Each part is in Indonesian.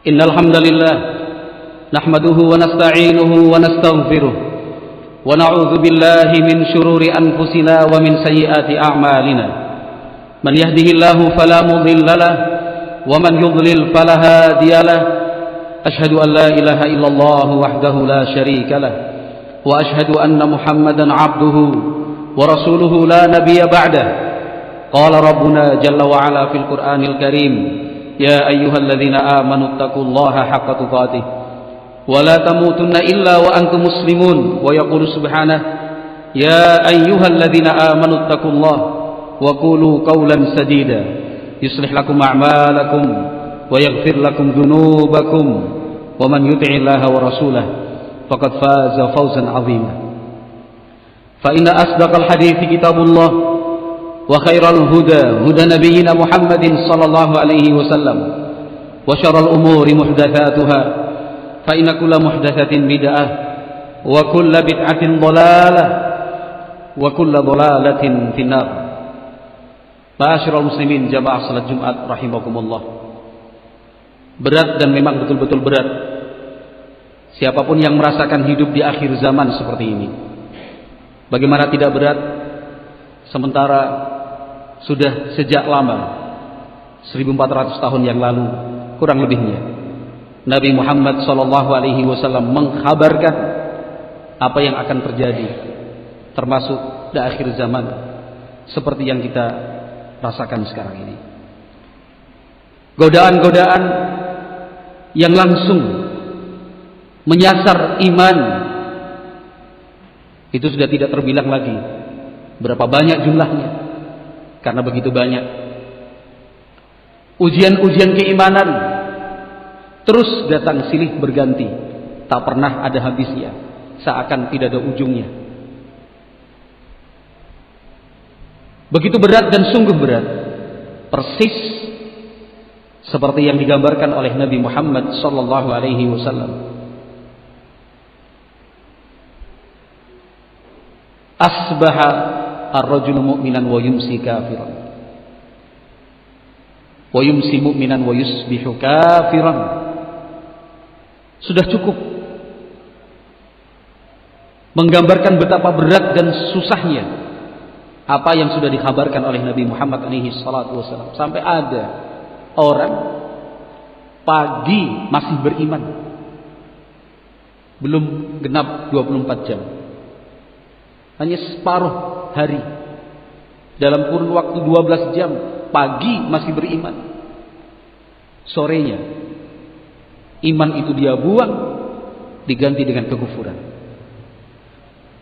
إن الحمد لله نحمده ونستعينه ونستغفره ونعوذ بالله من شرور أنفسنا ومن سيئات أعمالنا من يهده الله فلا مضل له ومن يضلل فلا هادي له أشهد أن لا إله إلا الله وحده لا شريك له وأشهد أن محمدا عبده ورسوله لا نبي بعده قال ربنا جل وعلا في القرآن الكريم يا أيها الذين آمنوا اتقوا الله حق تقاته ولا تموتن إلا وأنتم مسلمون ويقول سبحانه يا أيها الذين آمنوا اتقوا الله وقولوا قولا سديدا يصلح لكم أعمالكم ويغفر لكم ذنوبكم ومن يطع الله ورسوله فقد فاز فوزا عظيما فإن أصدق الحديث كتاب الله وخير الهدى هدى نبينا محمد صلى الله عليه وسلم وشر الأمور محدثاتها فإن كل محدثة بدعة وكل بدعة ضلالة وكل ضلالة في النار. Ma'asyiral muslimin jamaah salat Jumat rahimakumullah. Berat dan memang betul-betul berat siapapun yang merasakan hidup di akhir zaman seperti ini. Bagaimana tidak berat sementara sudah sejak lama 1400 tahun yang lalu kurang lebihnya Nabi Muhammad SAW mengkhabarkan apa yang akan terjadi termasuk di akhir zaman seperti yang kita rasakan sekarang ini. Godaan-godaan yang langsung menyasar iman itu sudah tidak terbilang lagi berapa banyak jumlahnya, karena begitu banyak ujian-ujian keimanan terus datang silih berganti, tak pernah ada habisnya, seakan tidak ada ujungnya. Begitu berat dan sungguh berat, persis seperti yang digambarkan oleh Nabi Muhammad SAW. Asbaha ar-rajulu mu'minan wa yumsi kafiran wa yumsi mu'minan wa yusbihu kafiran. Sudah cukup menggambarkan betapa berat dan susahnya apa yang sudah dikhabarkan oleh Nabi Muhammad SAW. Sampai ada orang pagi masih beriman, belum genap 24 jam, hanya separuh hari, dalam kurun waktu 12 jam, pagi masih beriman, sorenya iman itu dia buang, diganti dengan kekufuran.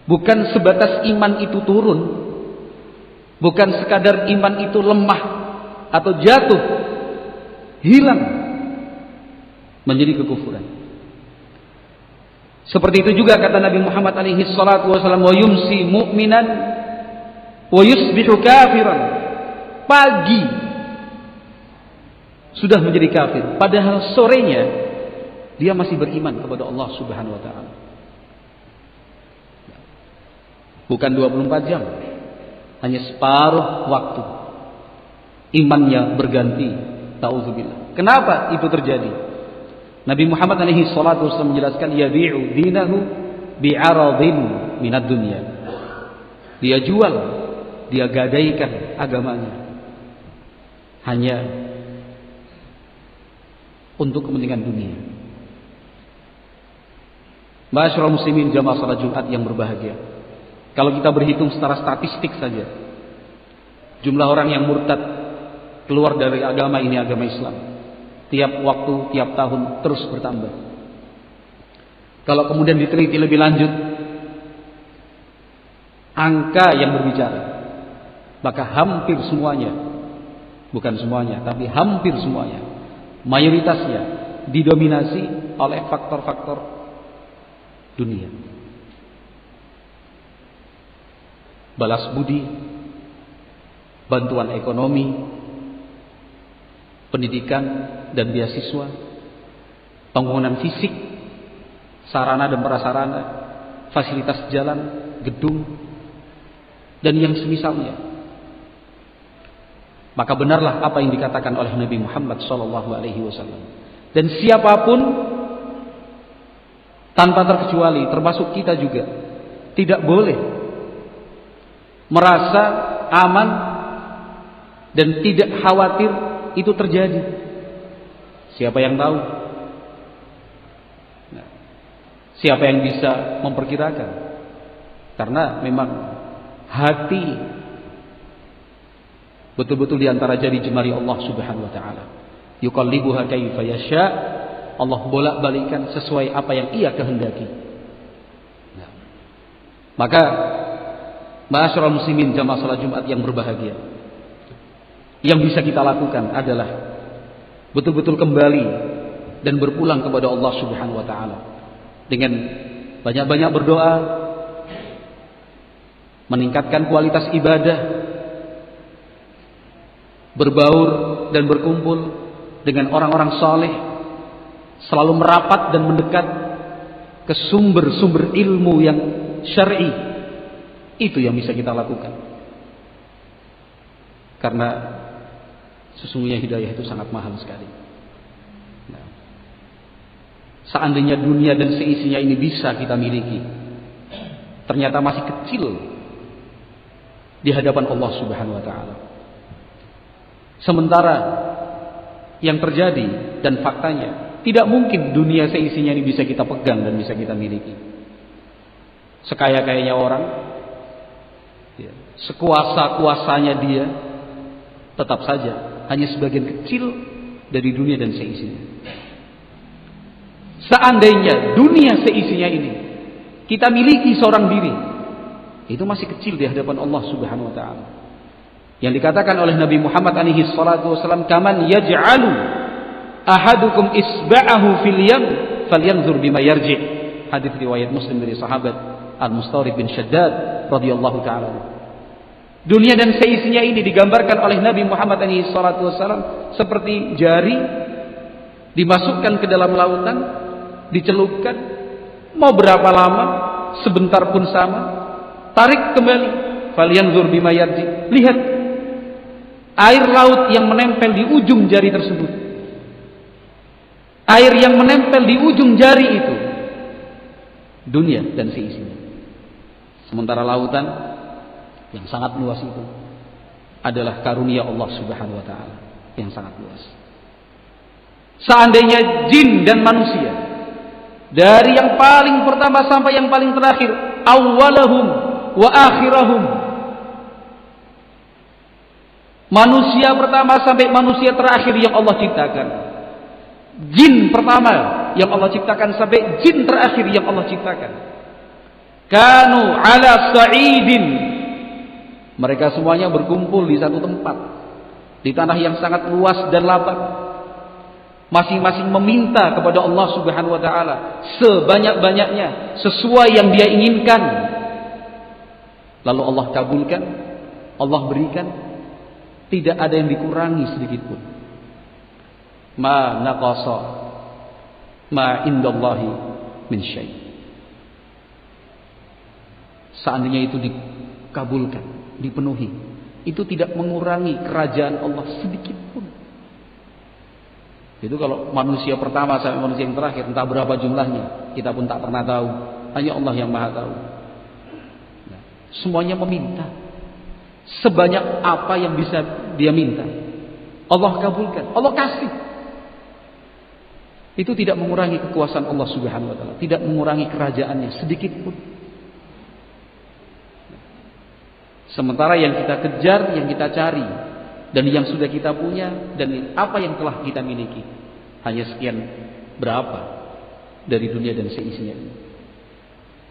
Bukan sebatas iman itu turun, bukan sekadar iman itu lemah atau jatuh, hilang menjadi kekufuran. Seperti itu juga kata Nabi Muhammad SAW, wa yumsi mu'minan wa yusbihu kafiran. Pagi sudah menjadi kafir, padahal sorenya dia masih beriman kepada Allah Subhanahu wa taala. Bukan 24 jam, hanya separuh waktu imannya berganti. Ta'udzubillah. Kenapa itu terjadi? Nabi Muhammad SAW menjelaskan, yabi'u dinahu bi'aradin minad dunya. Dia jual, dia gadaikan agamanya hanya untuk kepentingan dunia. Ma'asyiral muslimin jamaah salat Jumat yang berbahagia, kalau kita berhitung secara statistik saja, jumlah orang yang murtad keluar dari agama ini, agama Islam, tiap waktu, tiap tahun terus bertambah. Kalau kemudian diteliti lebih lanjut angka yang berbicara, maka hampir semuanya, bukan semuanya, tapi hampir semuanya, mayoritasnya didominasi oleh faktor-faktor dunia. Balas budi, bantuan ekonomi, pendidikan dan beasiswa, pembangunan fisik, sarana dan prasarana, fasilitas jalan, gedung, dan yang semisalnya. Maka benarlah apa yang dikatakan oleh Nabi Muhammad SAW. Dan siapapun tanpa terkecuali, termasuk kita juga, tidak boleh merasa aman dan tidak khawatir itu terjadi. Siapa yang tahu? Nah, siapa yang bisa memperkirakan? Karena memang hati betul-betul diantara jari jemari Allah Subhanahu wa ta'ala. Yuqallibuha kaifa yasha. Allah bolak-balikan sesuai apa yang Ia kehendaki. Nah, maka ma'asyiral muslimin jamaah salat Jumat yang berbahagia, yang bisa kita lakukan adalah betul-betul kembali dan berpulang kepada Allah Subhanahu wa ta'ala dengan banyak-banyak berdoa, meningkatkan kualitas ibadah, berbaur dan berkumpul dengan orang-orang saleh, selalu merapat dan mendekat ke sumber-sumber ilmu yang syar'i. Itu yang bisa kita lakukan. Karena sesungguhnya hidayah itu sangat mahal sekali. Nah, seandainya dunia dan seisinya ini bisa kita miliki, ternyata masih kecil di hadapan Allah Subhanahu wa ta'ala. Sementara yang terjadi dan faktanya, tidak mungkin dunia seisinya ini bisa kita pegang dan bisa kita miliki. Sekaya-kayanya orang, sekuasa-kuasanya dia, tetap saja hanya sebagian kecil dari dunia dan seisinya. Seandainya dunia seisinya ini kita miliki seorang diri, itu masih kecil di hadapan Allah Subhanahu wa ta'ala. Yang dikatakan oleh Nabi Muhammad alaihi salatu wasallam, kaman yaj'alu ahadukum isba'ahu fil yam falyanzur bima yarji'. Hadis riwayat Muslim dari sahabat Al-Mustawrid bin Shaddad radhiyallahu ta'ala. Dunia dan seisinya ini digambarkan oleh Nabi Muhammad SAW seperti jari dimasukkan ke dalam lautan, dicelupkan, mau berapa lama, sebentar pun sama, tarik kembali, falyanzur bima yarji'. Lihat air laut yang menempel di ujung jari tersebut, air yang menempel di ujung jari itu dunia dan seisinya. Sementara lautan yang sangat luas itu adalah karunia Allah Subhanahu wa ta'ala yang sangat luas. Seandainya jin dan manusia, dari yang paling pertama sampai yang paling terakhir, awwalahum wa akhirahum, manusia pertama sampai manusia terakhir yang Allah ciptakan, jin pertama yang Allah ciptakan sampai jin terakhir yang Allah ciptakan, kanu ala sa'idin, mereka semuanya berkumpul di satu tempat, di tanah yang sangat luas dan lapang, masing-masing meminta kepada Allah Subhanahu wa ta'ala sebanyak-banyaknya sesuai yang dia inginkan, lalu Allah kabulkan, Allah berikan, tidak ada yang dikurangi sedikit pun. Ma naqasa ma indallahi min syai'. Seandainya itu dikabulkan, dipenuhi, itu tidak mengurangi kerajaan Allah sedikit pun. Itu kalau manusia pertama sampai manusia yang terakhir, entah berapa jumlahnya, kita pun tak pernah tahu. Hanya Allah yang maha tahu. Nah, semuanya meminta sebanyak apa yang bisa dia minta, Allah kabulkan, Allah kasih. Itu tidak mengurangi kekuasaan Allah Subhanahu wa ta'ala, tidak mengurangi kerajaannya sedikit pun. Sementara yang kita kejar, yang kita cari, dan yang sudah kita punya, dan apa yang telah kita miliki, hanya sekian berapa dari dunia dan seisinya ini.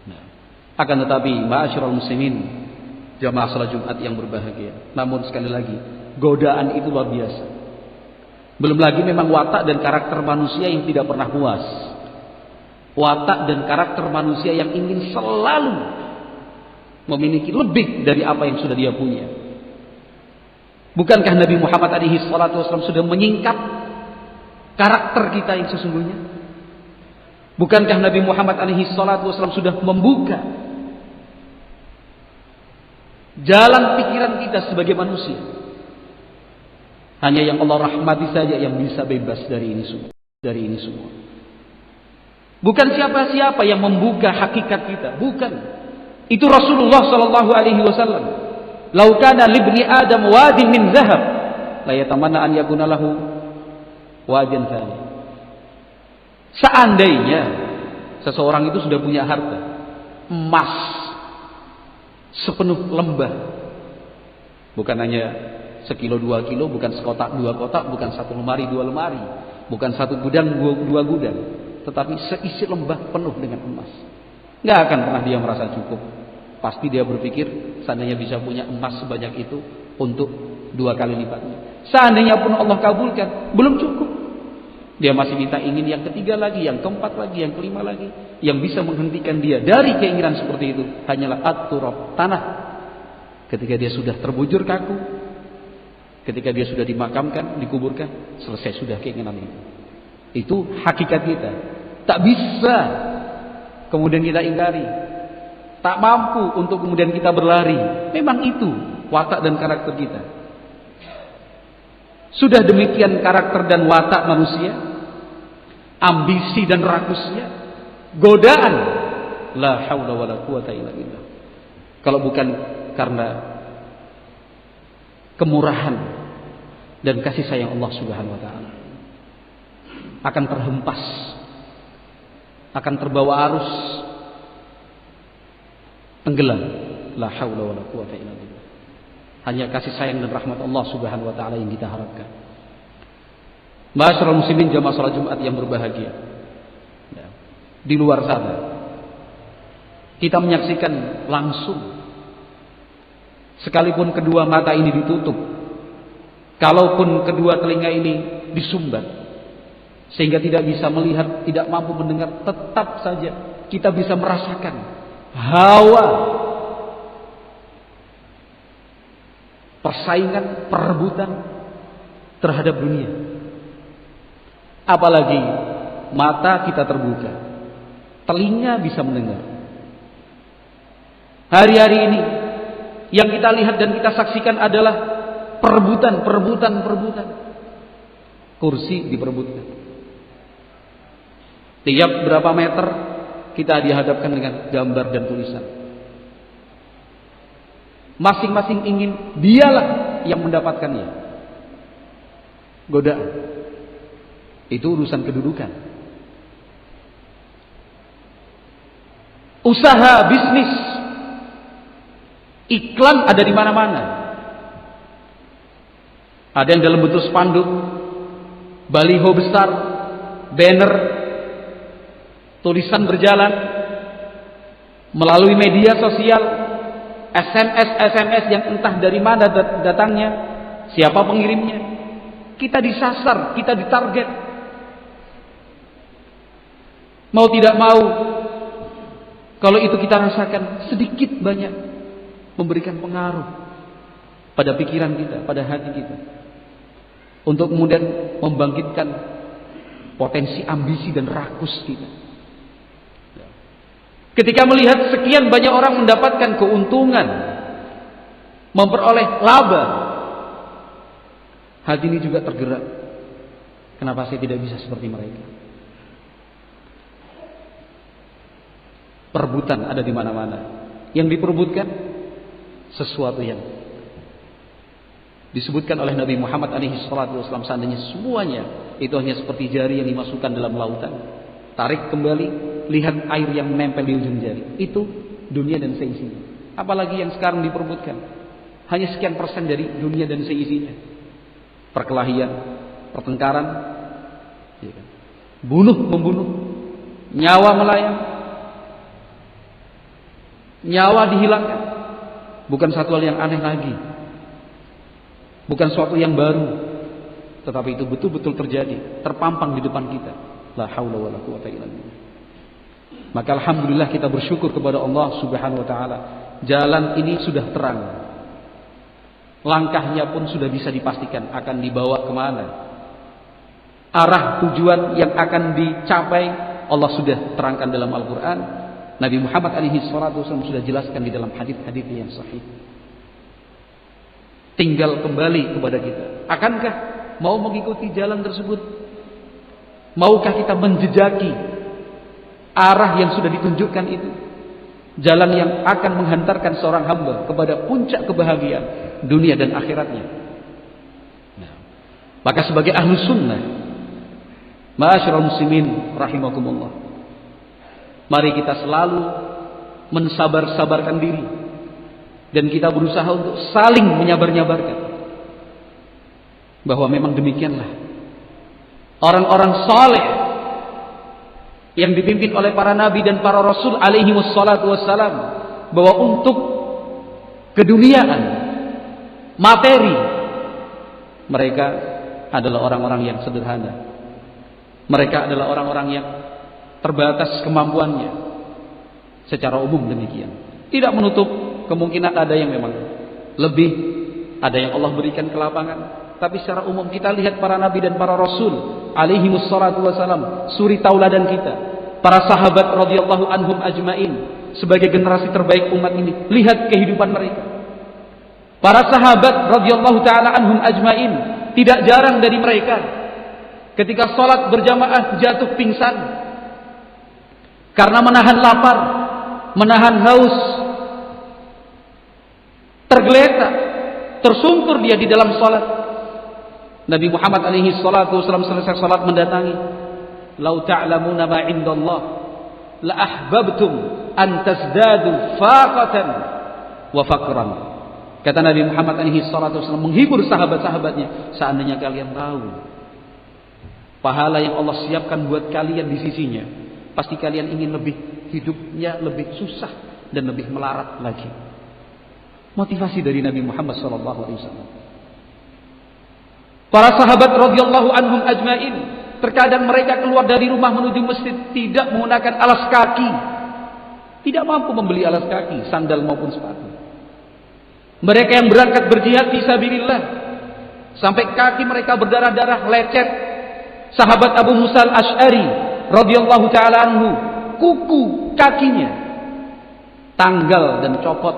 Nah, akan tetapi ma'asyiral muslimin, jamaah salat Jumat yang berbahagia, namun sekali lagi godaan itu luar biasa. Belum lagi memang watak dan karakter manusia yang tidak pernah puas, watak dan karakter manusia yang ingin selalu memiliki lebih dari apa yang sudah dia punya. Bukankah Nabi Muhammad SAW sudah menyingkap karakter kita yang sesungguhnya? Bukankah Nabi Muhammad SAW sudah membuka jalan pikiran kita sebagai manusia? Hanya yang Allah rahmati saja yang bisa bebas dari ini semua. dari ini semua. Bukan siapa-siapa yang membuka hakikat kita, bukan. Itu Rasulullah sallallahu alaihi wasallam. "Lau kana libni Adam wadin min zahab, la yatamanna an yakuna lahu wadin tsani." Seandainya seseorang itu sudah punya harta emas sepenuh lembah, bukan hanya sekilo 2 kilo, bukan sekotak 2 kotak, bukan satu lemari 2 lemari, bukan satu gudang 2 gudang, tetapi seisi lembah penuh dengan emas, nggak akan pernah dia merasa cukup. Pasti dia berpikir seandainya bisa punya emas sebanyak itu untuk 2 kali lipatnya. Seandainya pun Allah kabulkan, belum cukup. Dia masih minta ingin yang ketiga lagi, yang keempat lagi, yang kelima lagi. Yang bisa menghentikan dia dari keinginan seperti itu hanyalah at-turab, tanah. Ketika dia sudah terbujur kaku, ketika dia sudah dimakamkan, dikuburkan, selesai sudah keinginan itu. Itu hakikat kita. Tak bisa kemudian kita ingkari. Tak mampu untuk kemudian kita berlari. Memang itu watak dan karakter kita. Sudah demikian karakter dan watak manusia, ambisi dan rakusnya, godaan, la haula wala quwata illa billah. Kalau bukan karena kemurahan dan kasih sayang Allah Subhanahu wa taala, akan terhempas, akan terbawa arus, tenggelam. La haula wala quwata illa billah. Hanya kasih sayang dan rahmat Allah Subhanahu wa taala yang kita harapkan. Ma'asyiral muslimin jamaah salat Jumat yang berbahagia. Ya. Di luar sana kita menyaksikan langsung, sekalipun kedua mata ini ditutup, kalaupun kedua telinga ini disumbat sehingga tidak bisa melihat, tidak mampu mendengar, tetap saja kita bisa merasakan hawa, persaingan, perebutan terhadap dunia. Apalagi mata kita terbuka, telinga bisa mendengar. Hari-hari ini yang kita lihat dan kita saksikan adalah perebutan. Kursi diperebutkan. Tiap berapa meter kita dihadapkan dengan gambar dan tulisan. Masing-masing ingin dialah yang mendapatkannya. Godaan. Itu urusan kedudukan. Usaha, bisnis, iklan ada di mana-mana. Ada yang dalam bentuk spanduk, baliho besar, banner, tulisan berjalan melalui media sosial, SMS yang entah dari mana datangnya, siapa pengirimnya. Kita disasar, kita ditarget. Mau tidak mau, kalau itu kita rasakan sedikit banyak memberikan pengaruh pada pikiran kita, pada hati kita, untuk kemudian membangkitkan potensi ambisi dan rakus kita. Ketika melihat sekian banyak orang mendapatkan keuntungan, memperoleh laba, hati ini juga tergerak. Kenapa saya tidak bisa seperti mereka? Perebutan ada di mana-mana. Yang diperebutkan sesuatu yang disebutkan oleh Nabi Muhammad SAW, seandainya semuanya itu hanya seperti jari yang dimasukkan dalam lautan, tarik kembali, lihat air yang menempel di ujung jari. Itu dunia dan seisinya. Apalagi yang sekarang diperebutkan, hanya sekian persen dari dunia dan seisinya. Perkelahian, pertengkaran, bunuh-membunuh, nyawa melayang, nyawa dihilangkan. Bukan satu hal yang aneh lagi, bukan suatu yang baru, tetapi itu betul-betul terjadi, terpampang di depan kita. La haula wala quwata illa billah. Maka alhamdulillah kita bersyukur kepada Allah Subhanahu wa taala. Jalan ini sudah terang, langkahnya pun sudah bisa dipastikan akan dibawa kemana. Arah tujuan yang akan dicapai Allah sudah terangkan dalam Al-Quran. Nabi Muhammad SAW sudah jelaskan di dalam hadis-hadis yang sahih. Tinggal kembali kepada kita. Akankah mau mengikuti jalan tersebut? Maukah kita menjejaki arah yang sudah ditunjukkan itu? Jalan yang akan menghantarkan seorang hamba kepada puncak kebahagiaan dunia dan akhiratnya. Nah, maka sebagai ahlu sunnah, ma'asyiral muslimin rahimakumullah, mari kita selalu mensabar-sabarkan diri, dan kita berusaha untuk saling menyabar-nyabarkan bahwa memang demikianlah orang-orang saleh yang dipimpin oleh para nabi dan para rasul alaihi wassalatu wassalam, bahwa untuk keduniaan, materi, mereka adalah orang-orang yang sederhana. Mereka adalah orang-orang yang terbatas kemampuannya. Secara umum demikian. Tidak menutup kemungkinan ada yang memang lebih, ada yang Allah berikan kelapangan. Tapi secara umum kita lihat para nabi dan para rasul alaihi wassalatu wassalam, suri tauladan kita, para sahabat radhiyallahu anhum ajmain, sebagai generasi terbaik umat ini. Lihat kehidupan mereka. Para sahabat radhiyallahu taala anhum ajmain, tidak jarang dari mereka ketika sholat berjamaah jatuh pingsan karena menahan lapar, menahan haus, tergeletak, tersungkur dia di dalam sholat. Nabi Muhammad alaihi salatu wasallam selesai salat mendatangi, "Lau ta'lamuna ma 'indallah la ahbabtum an tazdadu faqatan wa faqran." Kata Nabi Muhammad alaihi salatu wasallam menghibur sahabat-sahabatnya, seandainya kalian tahu pahala yang Allah siapkan buat kalian di sisinya, pasti kalian ingin lebih, hidupnya lebih susah dan lebih melarat lagi. Motivasi dari Nabi Muhammad sallallahu alaihi wasallam. Para sahabat radhiyallahu anhum ajmain, terkadang mereka keluar dari rumah menuju masjid tidak menggunakan alas kaki. Tidak mampu membeli alas kaki, sandal maupun sepatu. Mereka yang berangkat berjihad fisabilillah, sampai kaki mereka berdarah-darah, lecet. Sahabat Abu Musa al-Asy'ari radhiyallahu taala anhu, kuku kakinya tanggal dan copot,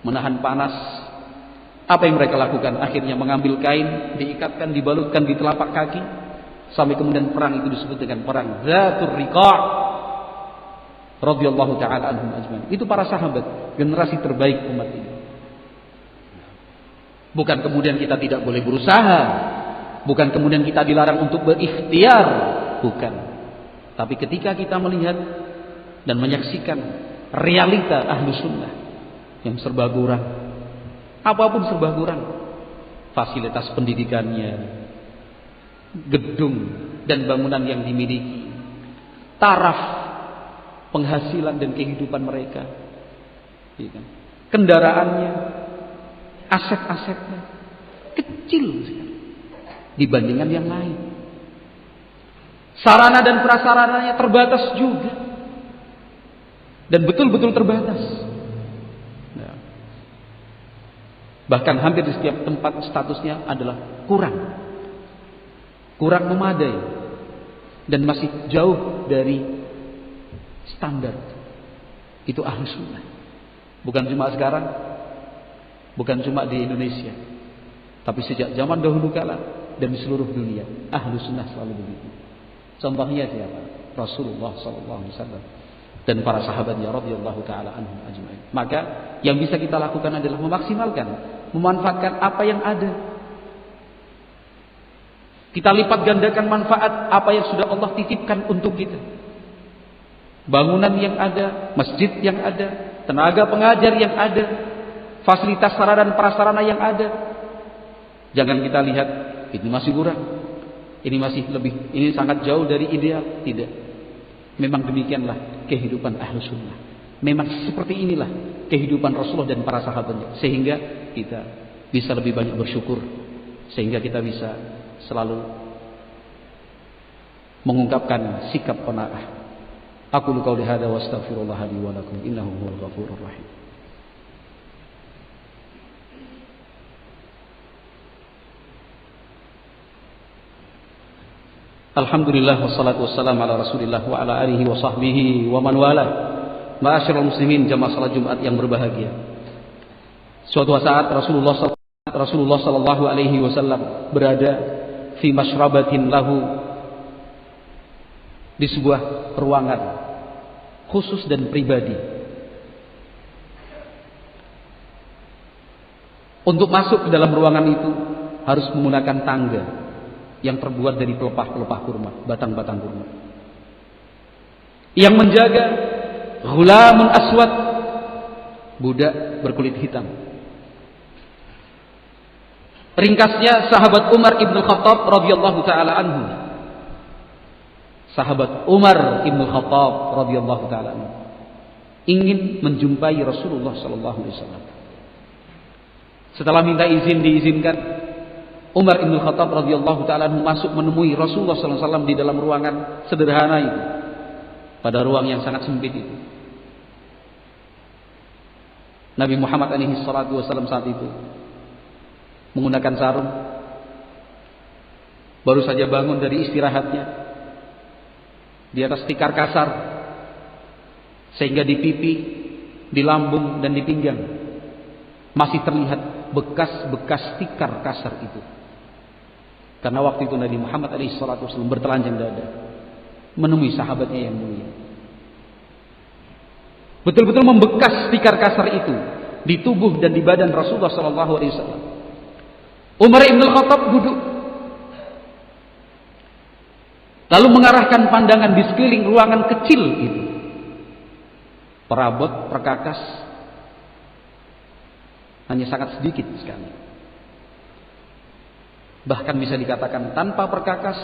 menahan panas. Apa yang mereka lakukan? Akhirnya mengambil kain, diikatkan, dibalutkan di telapak kaki, sampai kemudian perang itu disebut dengan perang Zatul Riqa' radhiyallahu taala anhum ajmain. Itu para sahabat, generasi terbaik umat ini. Bukan kemudian kita tidak boleh berusaha, bukan kemudian kita dilarang untuk berikhtiar, bukan. Tapi ketika kita melihat dan menyaksikan realita ahlu sunnah yang serba kurang, apapun serba kurang, fasilitas pendidikannya, gedung dan bangunan yang dimiliki, taraf penghasilan dan kehidupan mereka, kendaraannya, aset-asetnya kecil sekali dibandingkan yang lain. Sarana dan prasarananya terbatas juga, dan betul-betul terbatas. Bahkan hampir di setiap tempat statusnya adalah kurang memadai, dan masih jauh dari standar. Itu ahlu sunnah. Bukan cuma sekarang, bukan cuma di Indonesia, tapi sejak zaman dahulu kala dan di seluruh dunia, ahlu sunnah selalu begitu. Contohnya siapa? Rasulullah SAW dan para sahabatnya radhiyallahu taala anhum ajmain. Maka yang bisa kita lakukan adalah memaksimalkan, memanfaatkan apa yang ada. Kita lipat gandakan manfaat apa yang sudah Allah titipkan untuk kita. Bangunan yang ada, masjid yang ada, tenaga pengajar yang ada, fasilitas sarana dan prasarana yang ada. Jangan kita lihat ini masih kurang, ini masih lebih, ini sangat jauh dari ideal. Tidak. Memang demikianlah kehidupan ahlu sunnah. Memang seperti inilah kehidupan Rasulullah dan para sahabatnya. Sehingga kita bisa lebih banyak bersyukur, sehingga kita bisa selalu mengungkapkan sikap qanaah. Aqulu qouli hadza wa astaghfirullah li wa lakum innahu huwal ghafurur rahim. Alhamdulillah wassalatu wassalamu ala Rasulillah wa ala alihi wa sahbihi wa man wala. Ma'asyiral muslimin, jamaah salat Jumat yang berbahagia. Suatu saat Rasulullah sallallahu alaihi wasallam berada fi masyrabatin lahu, di sebuah ruangan khusus dan pribadi. Untuk masuk ke dalam ruangan itu harus menggunakan tangga yang terbuat dari pelepah-pelepah kurma, batang-batang kurma. Yang menjaga ghulamun aswad, budak berkulit hitam. Ringkasnya, sahabat Umar ibn Khattab radhiyallahu taala anhu. Sahabat Umar ibn Khattab radhiyallahu taala anhu ingin menjumpai Rasulullah sallallahu alaihi wasallam. Setelah minta izin, diizinkan. Umar ibn Khattab radhiyallahu taala anhu masuk menemui Rasulullah sallallahu alaihi wasallam di dalam ruangan sederhana itu, pada ruang yang sangat sempit itu. Nabi Muhammad alaihi salatu wasallam saat itu menggunakan sarung, baru saja bangun dari istirahatnya, di atas tikar kasar, sehingga di pipi, di lambung dan di pinggang masih terlihat bekas-bekas tikar kasar itu. Karena waktu itu Nabi Muhammad SAW bertelanjang dada menemui sahabatnya yang mulia. Betul-betul membekas tikar kasar itu di tubuh dan di badan Rasulullah SAW. Umar ibn Khattab duduk, lalu mengarahkan pandangan di sekeliling ruangan kecil itu. Perabot, perkakas, hanya sangat sedikit sekali. Bahkan bisa dikatakan tanpa perkakas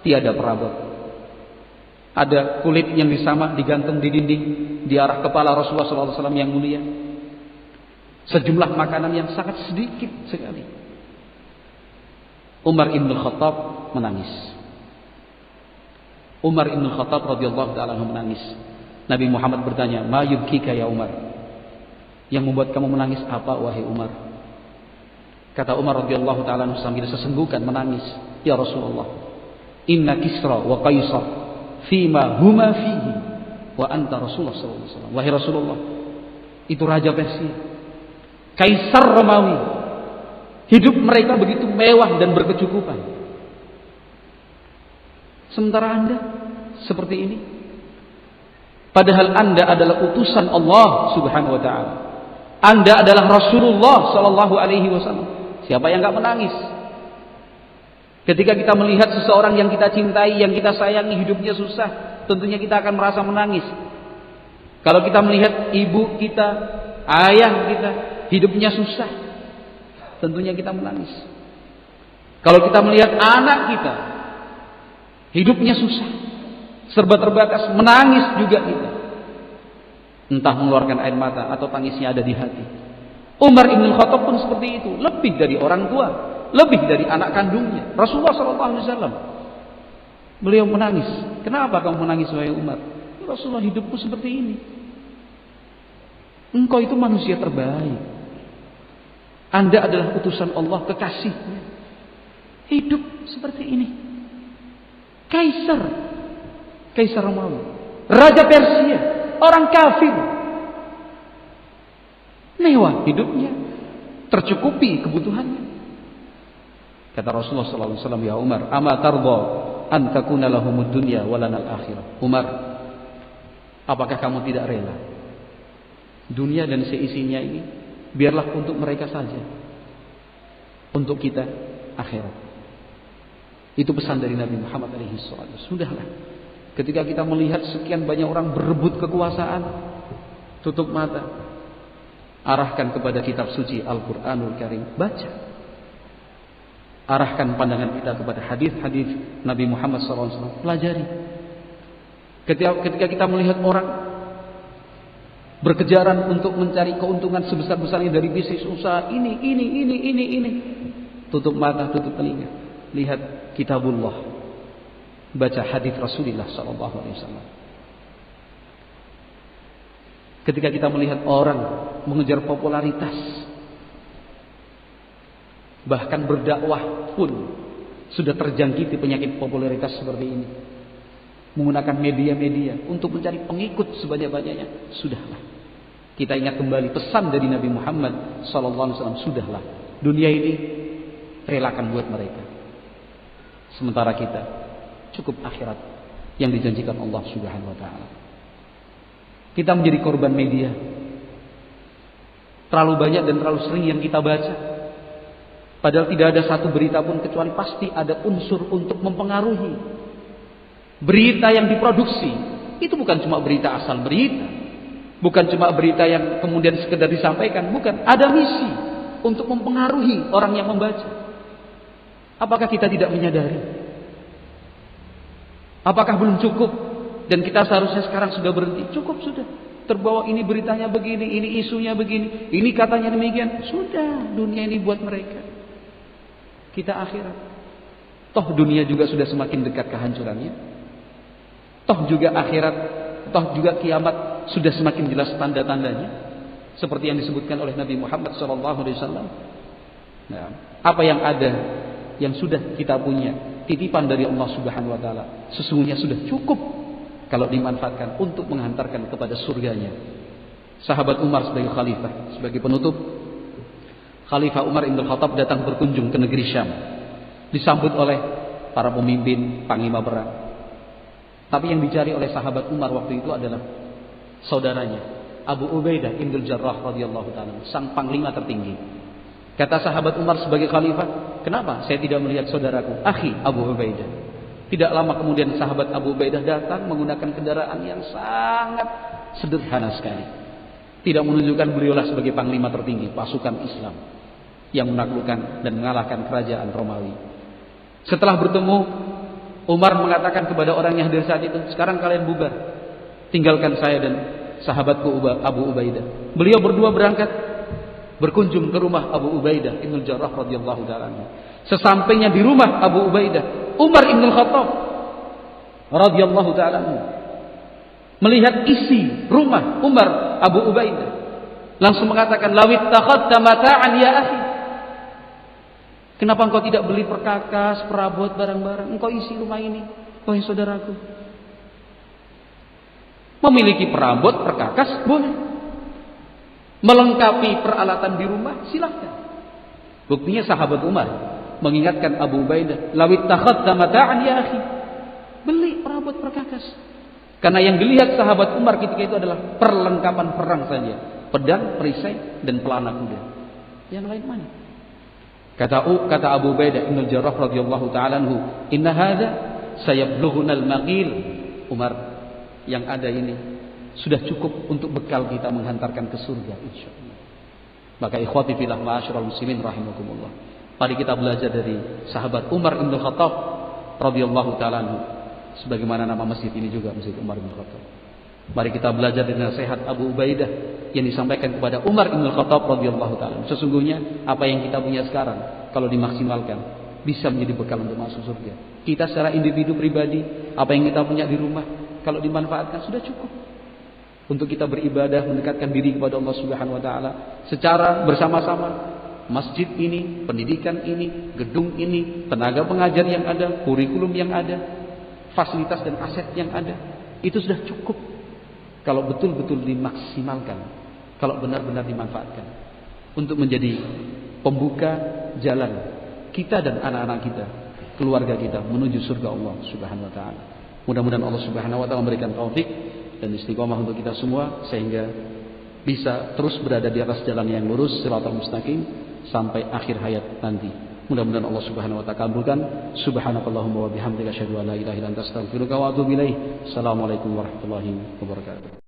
tiada perabot. Ada kulit yang disamak digantung di dinding di arah kepala Rasulullah SAW yang mulia. Sejumlah makanan yang sangat sedikit sekali. Umar ibn Khattab menangis. Umar ibn Khattab radhiyallahu ta'ala menangis. Nabi Muhammad bertanya, "Ma yubkika ya Umar?" Yang membuat kamu menangis apa wahai Umar? Kata Umar radhiyallahu ta'ala sambil sesenggukan menangis, "Ya Rasulullah, inna Kisra wa Qaisar fima huma fihi wa anta Rasulullah sallallahu alaihi wasallam." Wahai Rasulullah, itu raja Persia, Kaisar Romawi, hidup mereka begitu mewah dan berkecukupan. Sementara Anda seperti ini. Padahal Anda adalah utusan Allah Subhanahu wa taala. Anda adalah Rasulullah sallallahu alaihi wasallam. Siapa yang enggak menangis? Ketika kita melihat seseorang yang kita cintai, yang kita sayangi hidupnya susah, tentunya kita akan merasa menangis. Kalau kita melihat ibu kita, ayah kita hidupnya susah, tentunya kita menangis. Kalau kita melihat anak kita hidupnya susah, serba terbatas, menangis juga kita. Entah mengeluarkan air mata atau tangisnya ada di hati. Umar ibn Khattab pun seperti itu, lebih dari orang tua, lebih dari anak kandungnya Rasulullah SAW. Beliau menangis. Kenapa kamu menangis wahai Umar? Ya Rasulullah, hidupku seperti ini. Engkau itu manusia terbaik. Anda adalah utusan Allah, kekasihnya. Hidup seperti ini. Kaisar Romawi, Raja Persia, orang kafir, mewah hidupnya, tercukupi kebutuhannya. Kata Rasulullah SAW, "Ya Umar, ama tarda an takuna lahumud dunya wa lana al-akhirah." Umar, apakah kamu tidak rela dunia dan seisinya ini biarlah untuk mereka saja, untuk kita akhirat? Itu pesan dari Nabi Muhammad SAW. Sudahlah, ketika kita melihat sekian banyak orang berebut kekuasaan, tutup mata, arahkan kepada kitab suci Al-Quranul Karim, baca. Arahkan pandangan kita kepada hadis-hadis Nabi Muhammad SAW, pelajari. Ketika kita melihat orang berkejaran untuk mencari keuntungan sebesar-besarnya dari bisnis usaha ini, tutup mata, tutup telinga, lihat kitabullah, baca hadis Rasulullah SAW. Ketika kita melihat orang mengejar popularitas, bahkan berdakwah pun sudah terjangkiti penyakit popularitas seperti ini, menggunakan media-media untuk mencari pengikut sebanyak-banyaknya, sudahlah. Kita ingat kembali pesan dari Nabi Muhammad SAW, sudahlah, dunia ini relakan buat mereka. Sementara kita cukup akhirat yang dijanjikan Allah Subhanahu wa taala. Kita menjadi korban media. Terlalu banyak dan terlalu sering yang kita baca. Padahal tidak ada satu berita pun kecuali pasti ada unsur untuk mempengaruhi. Berita yang diproduksi itu bukan cuma berita asal berita, bukan cuma berita yang kemudian sekedar disampaikan, bukan. Ada misi untuk mempengaruhi orang yang membaca. Apakah kita tidak menyadari? Apakah belum cukup? Dan kita seharusnya sekarang sudah berhenti. Cukup sudah. Terbawa ini beritanya begini, ini isunya begini, ini katanya demikian. Sudah, dunia ini buat mereka. Kita akhirat. Toh dunia juga sudah semakin dekat kehancurannya. Toh juga akhirat, toh juga kiamat sudah semakin jelas tanda-tandanya. Seperti yang disebutkan oleh Nabi Muhammad SAW. Nah, apa yang ada, yang sudah kita punya, titipan dari Allah Subhanahu wa taala, sesungguhnya sudah cukup kalau dimanfaatkan untuk menghantarkan kepada surganya. Sahabat Umar sebagai khalifah, sebagai penutup, Khalifah Umar Ibn Khattab datang berkunjung ke negeri Syam, disambut oleh para pemimpin, panglima perang. Tapi yang dicari oleh sahabat Umar waktu itu adalah saudaranya Abu Ubaidah Ibn Jarrah radhiyallahu taala, sang panglima tertinggi. Kata sahabat Umar sebagai khalifah, kenapa saya tidak melihat saudaraku, akhi Abu Ubaidah? Tidak lama kemudian sahabat Abu Ubaidah datang menggunakan kendaraan yang sangat sederhana sekali. Tidak menunjukkan beliaulah sebagai panglima tertinggi pasukan Islam yang menaklukkan dan mengalahkan kerajaan Romawi. Setelah bertemu, Umar mengatakan kepada orang yang hadir saat itu, sekarang kalian bubar, tinggalkan saya dan sahabatku Abu Ubaidah. Beliau berdua berangkat berkunjung ke rumah Abu Ubaidah Ibn Jarrah radhiyallahu taala. Sesampainya di rumah Abu Ubaidah, Umar Ibn Khattab radhiyallahu taala melihat isi rumah Umar Abu Ubaidah, langsung mengatakan, lawit takhadta mata'an ya akhi. Kenapa engkau tidak beli perkakas, perabot, barang-barang, engkau isi rumah ini, wahai saudaraku. Memiliki perabot, perkakas boleh, melengkapi peralatan di rumah silahkan. Buktinya sahabat Umar mengingatkan Abu Ubaidah, lawit takhadta mata'an ya akhi, beli perabot, perkakas. Karena yang dilihat sahabat Umar ketika itu adalah perlengkapan perang saja, pedang, perisai, dan pelana kuda. Yang lain mana? Kata Abu Ubaidah Ibn Jarrah radhiyallahu taala anhu, inna hadza sayablughuna al-maqil. Umar, yang ada ini sudah cukup untuk bekal kita menghantarkan ke surga insyaallah. Maka ikhwati fillah ma'asyiral muslimin rahimakumullah, mari kita belajar dari sahabat Umar Ibn Khattab radhiyallahu taala anhu. Sebagaimana nama masjid ini juga, Masjid Umar bin Khattab. Mari kita belajar dari nasihat Abu Ubaidah yang disampaikan kepada Umar bin Khattab radhiyallahu taala. Sesungguhnya apa yang kita punya sekarang kalau dimaksimalkan bisa menjadi bekal untuk masuk surga. Kita secara individu pribadi, apa yang kita punya di rumah kalau dimanfaatkan sudah cukup untuk kita beribadah, mendekatkan diri kepada Allah Subhanahu wa taala secara bersama-sama. Masjid ini, pendidikan ini, gedung ini, tenaga pengajar yang ada, kurikulum yang ada, fasilitas dan aset yang ada, itu sudah cukup kalau betul-betul dimaksimalkan, kalau benar-benar dimanfaatkan untuk menjadi pembuka jalan kita dan anak-anak kita, keluarga kita menuju surga Allah Subhanahu wa taala. Mudah-mudahan Allah Subhanahu wa taala memberikan taufik dan istiqomah untuk kita semua sehingga bisa terus berada di atas jalan yang lurus, shiratal mustaqim sampai akhir hayat nanti. Mudah-mudahan Allah Subhanahu wa taala kabulkan. Subhanakallahumma wa bihamdika asyhadu an la ilaha illa anta astaghfiruka wa atubu ilaik. Assalamualaikum warahmatullahi wabarakatuh.